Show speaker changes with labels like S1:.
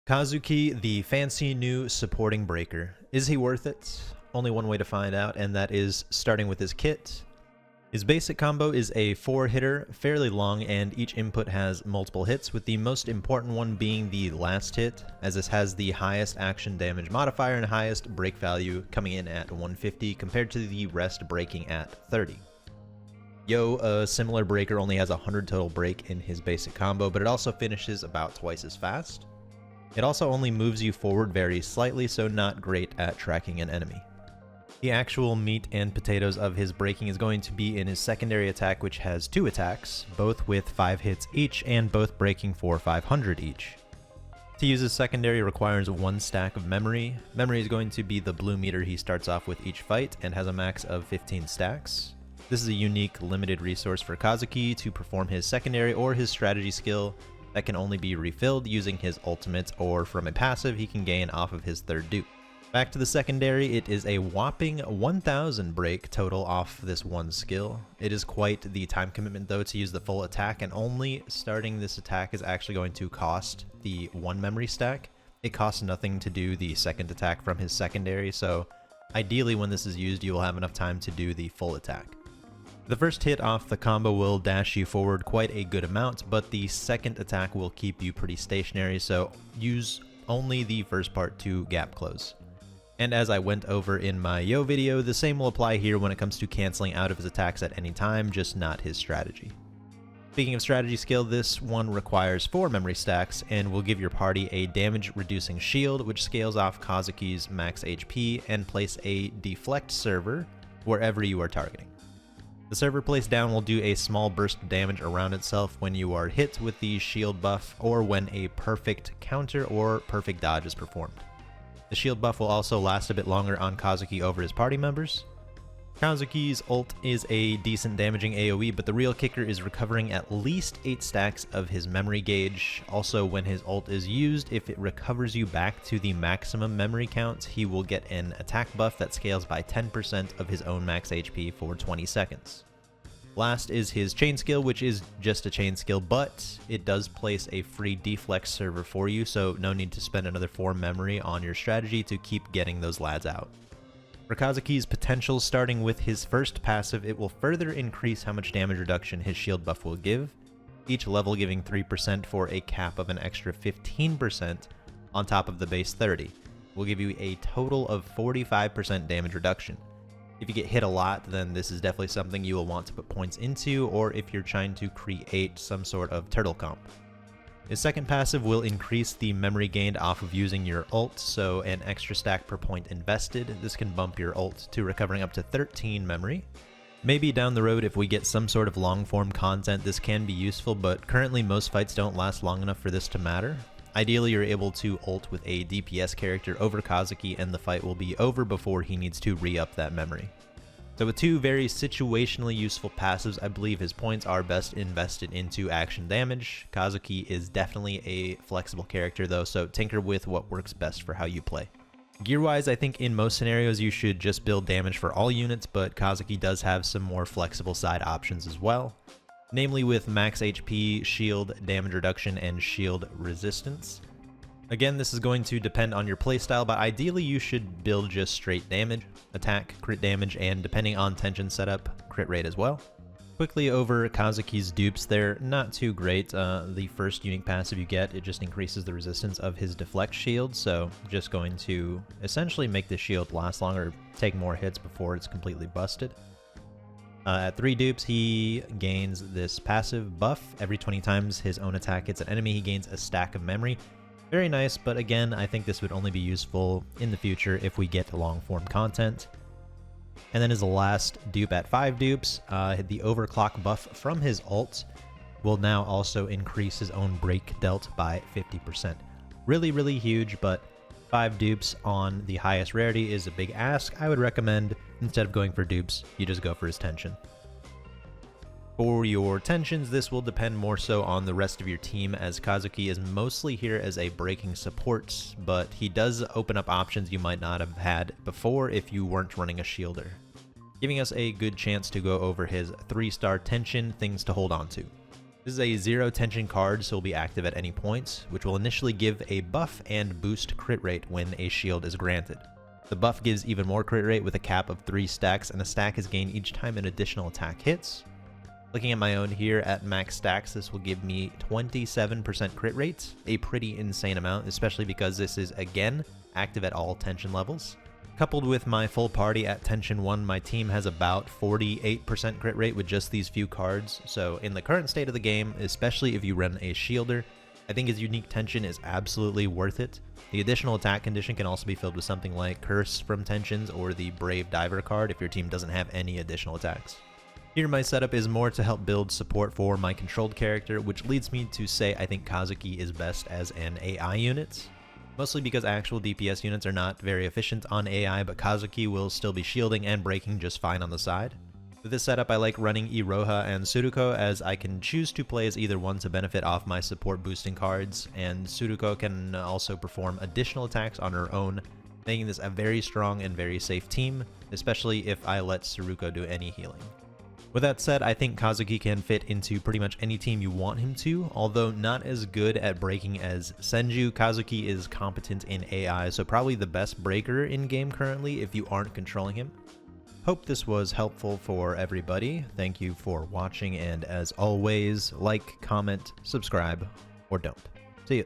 S1: Kazuki, the fancy new supporting breaker. Is he worth it? Only one way to find out, and that is starting with his kit. His basic combo is a 4-hitter, fairly long, and each input has multiple hits, with the most important one being the last hit, as this has the highest action damage modifier and highest break value, coming in at 150 compared to the rest breaking at 30. A similar breaker, only has 100 total break in his basic combo, but it also finishes about twice as fast. It also only moves you forward very slightly, so not great at tracking an enemy. The actual meat and potatoes of his breaking is going to be in his secondary attack, which has 2 attacks, both with 5 hits each and both breaking for 500 each. To use his secondary requires 1 stack of memory. Memory is going to be the blue meter he starts off with each fight and has a max of 15 stacks. This is a unique limited resource for Kazuki to perform his secondary or his strategy skill that can only be refilled using his ultimate or from a passive he can gain off of his 3rd dupe. Back to the secondary, it is a whopping 1000 break total off this one skill. It is quite the time commitment though to use the full attack, and only starting this attack is actually going to cost the 1 memory stack. It costs nothing to do the second attack from his secondary, so ideally when this is used you will have enough time to do the full attack. The first hit off the combo will dash you forward quite a good amount, but the second attack will keep you pretty stationary, so use only the first part to gap close. And as I went over in my Yo video, the same will apply here when it comes to canceling out of his attacks at any time, just not his strategy. Speaking of strategy skill, this one requires 4 memory stacks and will give your party a damage reducing shield, which scales off Kazuki's max HP, and place a deflect server wherever you are targeting. The server placed down will do a small burst of damage around itself when you are hit with the shield buff or when a perfect counter or perfect dodge is performed. The shield buff will also last a bit longer on Kazuki over his party members. Kazuki's ult is a decent damaging AoE, but the real kicker is recovering at least 8 stacks of his memory gauge. Also, when his ult is used, if it recovers you back to the maximum memory count, he will get an attack buff that scales by 10% of his own max HP for 20 seconds. Last is his chain skill, which is just a chain skill, but it does place a free deflect server for you, so no need to spend another 4 memory on your strategy to keep getting those lads out. For Kazuki's potential, starting with his first passive, it will further increase how much damage reduction his shield buff will give, each level giving 3% for a cap of an extra 15% on top of the base 30. Will give you a total of 45% damage reduction. If you get hit a lot, then this is definitely something you will want to put points into, or if you're trying to create some sort of turtle comp. His second passive will increase the memory gained off of using your ult, so an extra stack per point invested. This can bump your ult to recovering up to 13 memory. Maybe down the road if we get some sort of long form content this can be useful, but currently most fights don't last long enough for this to matter. Ideally you're able to ult with a DPS character over Kazuki and the fight will be over before he needs to re-up that memory. So with 2 very situationally useful passives, I believe his points are best invested into action damage. Kazuki is definitely a flexible character though, so tinker with what works best for how you play. Gear-wise, I think in most scenarios you should just build damage for all units, but Kazuki does have some more flexible side options as well. Namely with max HP, shield damage reduction, and shield resistance. Again, this is going to depend on your playstyle, but ideally you should build just straight damage, attack, crit damage, and depending on tension setup, crit rate as well. Quickly over Kazuki's dupes, they're not too great. The first unique passive you get, it just increases the resistance of his deflect shield, so just going to essentially make the shield last longer, take more hits before it's completely busted. At 3 dupes, he gains this passive buff. Every 20 times his own attack hits an enemy, he gains a stack of memory. Very nice, but again, I think this would only be useful in the future if we get long form content. And then as the last dupe at 5 dupes, the overclock buff from his ult will now also increase his own break dealt by 50%. Really huge, but 5 dupes on the highest rarity is a big ask. I would recommend, instead of going for dupes, you just go for his tension. For your tensions, this will depend more so on the rest of your team, as Kazuki is mostly here as a breaking support, but he does open up options you might not have had before if you weren't running a shielder, giving us a good chance to go over his 3-star tension things to hold on to. This is a 0 tension card, so will be active at any point, which will initially give a buff and boost crit rate when a shield is granted. The buff gives even more crit rate with a cap of 3 stacks, and a stack is gained each time an additional attack hits. Looking at my own here at max stacks, this will give me 27% crit rate, a pretty insane amount, especially because this is, again, active at all tension levels. Coupled with my full party at tension 1, my team has about 48% crit rate with just these few cards, so in the current state of the game, especially if you run a shielder, I think his unique tension is absolutely worth it. The additional attack condition can also be filled with something like Curse from tensions or the Brave Diver card if your team doesn't have any additional attacks. Here my setup is more to help build support for my controlled character, which leads me to say I think Kazuki is best as an AI unit. Mostly because actual DPS units are not very efficient on AI, but Kazuki will still be shielding and breaking just fine on the side. With this setup, I like running Iroha and Sudoku, as I can choose to play as either one to benefit off my support boosting cards, and Sudoku can also perform additional attacks on her own, making this a very strong and very safe team, especially if I let Tsuruko do any healing. With that said, I think Kazuki can fit into pretty much any team you want him to. Although not as good at breaking as Senju, Kazuki is competent in AI, so probably the best breaker in game currently if you aren't controlling him. Hope this was helpful for everybody. Thank you for watching, and as always, like, comment, subscribe, or don't. See ya.